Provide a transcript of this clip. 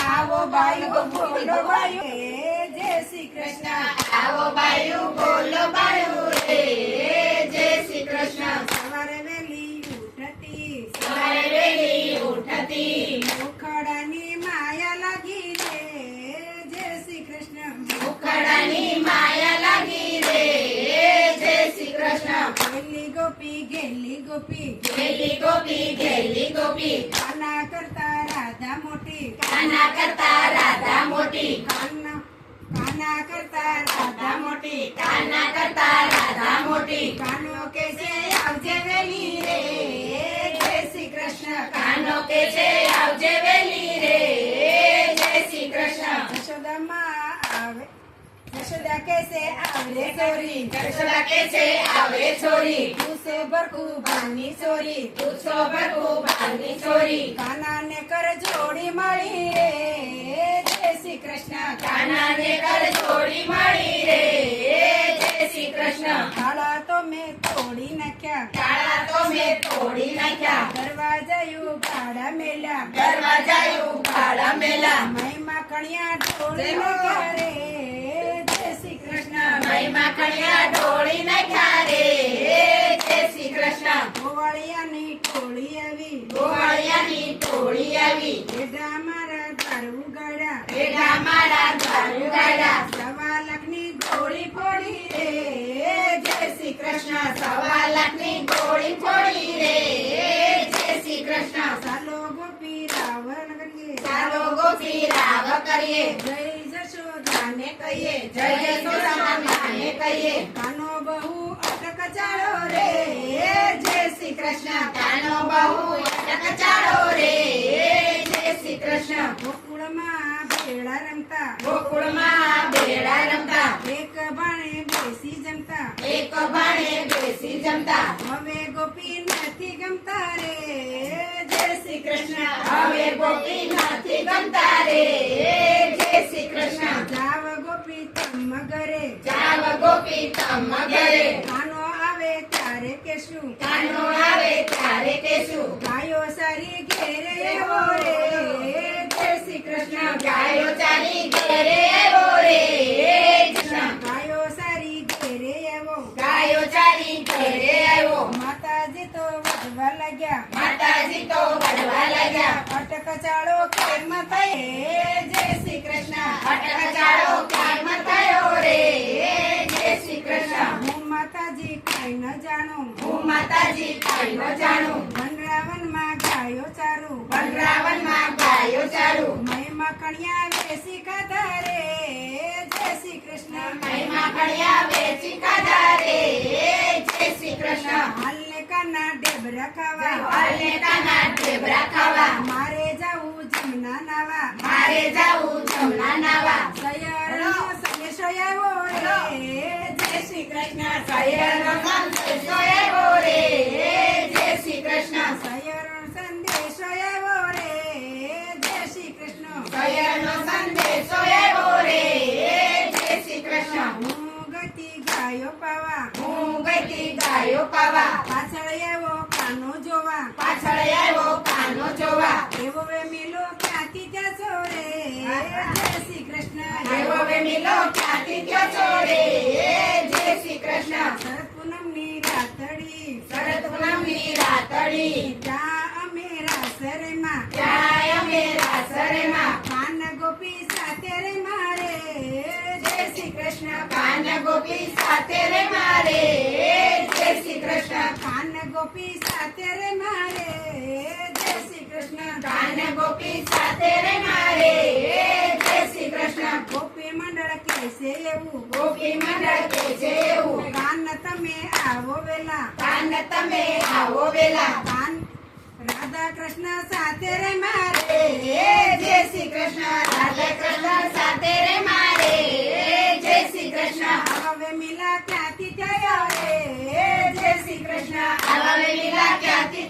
આવો બાયું બોલો બાયું રે જય શ્રી કૃષ્ણ. આવો બાયું બોલો બાયું રે જય શ્રી કૃષ્ણ. સવારે વહેલી ઉઠતી સવારે વહેલી ઉઠતી મુખડાની માયા લાગી રે જય શ્રી કૃષ્ણ. મુખડાની માયા લાગી રે જય શ્રી કૃષ્ણ. ગેલી ગોપી ગેલી ગોપી ગેલી ગોપી કાના કરતા રાધા મોટી કાના કરતા રાધા મોટી કાના કરતા રાધા મોટી કાના કરતા રાધા મોટી કાનો કે છે આવજે વેલી રે જય શ્રી કૃષ્ણ. કાનો કે છે આવજે વેલી રે જય શ્રી કૃષ્ણ. જશોદા કે છે આવરે ચોરી જશોદા કે છે આવે છોરી તું ભરકું ભાની ચોરી તું સોબરકું બારની છોરી કાનાને કર જોડી મળી રે જય શ્રી કૃષ્ણ. કાનાને કર જોડી મળી રે જય શ્રી કૃષ્ણ. કાળા તો મેં તોડી નાખ્યા કાળા તો મેં તોડી નાખ્યા દરવાજાયું ભાડા મેલ્યા દરવાજાયું ભાડા મેલા મહિમા કણિયા ઢોળી નાખ્યા રે જય શ્રી કૃષ્ણ. મહીમાં કણિયા ઢોળી નાખ્યા રે જય શ્રી કૃષ્ણ. ગોવાળિયાની ટોળી આવી ગોવાળિયાની ટોળી આવી એડા મારા દ્વાર ઉગાડ્યા બેટા મારા ઘર ઉગાડ્યા 1.25 લાખની ગોળી ફોડી રે જય શ્રી કૃષ્ણ. 1.25 લાખની ગોળી ફોડી રે જય શ્રી કૃષ્ણ. ચાલો ગોપી રાવણ કરીએ ચાલો ગોપી રાવ કરીએ જય જશોદાને કહીએ જય યશોદાને કહીએ કાનો બહુ અટક ચાળો રે જય શ્રી કૃષ્ણ. કાનો બહુ અટક ચાળો રે જય શ્રી કૃષ્ણ. ગોકુળમાં ભેળા રમતા ગોકુળમાં બેડા રમતા એક બાણે બેસી જમતા એક ભાણે બેસી જમતા હવે ગોપી નથી ગમતા રે જય શ્રી કૃષ્ણ. હવે ગોપી નથી ગમતા રે જય શ્રી કૃષ્ણ. જાવ ગોપી તમ ઘરે જાવ ગોપી તમ ઘરે કાનો આવે ત્યારે કેશું કાનો આવે ત્યારે કેશું ગાયો સારી ઘેરે એવો રે જય શ્રી કૃષ્ણ. ગાયો ચાલી ઘરે આવ્યો રે કૃષ્ણ. ગાયો સારી ઘેરે એવો ગાયો ચાલી ઘરે આવ્યો માતાજી તો વધવા લાગ્યા માતાજી તો વળવા લાગ્યા અટક ચાળો કેમ થાય જય શ્રી કૃષ્ણ. અટક ચાળો કેમ થયો રે જય શ્રી કૃષ્ણ. હું માતાજી કઈ ન જાણું હું માતાજી કઈ ન જાણું વનરાવનમાં ગાયો ચારું વનરાવનમાં ગાયો ચારું મહિમા કણિયા વેસી ખાધા રે જય શ્રી કૃષ્ણ. મહીમાં કળિયા વેચી ખાધા રે જય શ્રી કૃષ્ણ. હાલને કાના ડેબરા ખાવા વાલને કાના ઢેબરા ખાવા મારે જાવું જમના નાવા મારે જાવું જમણા નાવા સયરનો સંદેશો આવ્યો રે જય શ્રી કૃષ્ણ. સૈયરનો સંદેશો આવ્યો રે જય શ્રી કૃષ્ણ. સયરનો સંદેશો આવ્યો રે જય શ્રી કૃષ્ણ. સૈયરનો સંદેશો આવ્યો રે જય શ્રી કૃષ્ણ. હું ગતિ ગાયો પાવા હું ગઈતી ગાયો પાવા પાછળ એવો કાનો જોવા પાછળ આવ્યો કાનો જોવા એવો વેમીલો ક્યાંથી ત્યાં છો રે જય શ્રી કૃષ્ણ. એવો વેમીલો ક્યાંથી થયો છો રે જય શ્રી કૃષ્ણ. શરદ પૂનમની રાતડી શરદ પૂનમની રાતડી ત્યાં અમે રાસરેમાં જાય અમે રાસરેમાં કાન ગોપી સાથે રે મારે જય શ્રી કૃષ્ણ. કાન ગોપી સાથે રે મારે જય શ્રી કૃષ્ણ. કાન ગોપી સાથે રે મારે જય શ્રી કૃષ્ણ. કાન ગોપી સાથે રે મારે જય શ્રી કૃષ્ણ. ગોપી મંડળ કહેશે એવું ગોપી મંડળ કે છે એવું કાન તમે આવો વેલા કાન તમે આવો વેલા કાન રાધા કૃષ્ણ સાથે રે મારે જય શ્રી કૃષ્ણ. રાધા કૃષ્ણ સાથે રે મારે જય શ્રી કૃષ્ણ. હવે મિલા ક્યાંથી થયો રે જય શ્રી કૃષ્ણ. આવા લીલા ક્યાંથી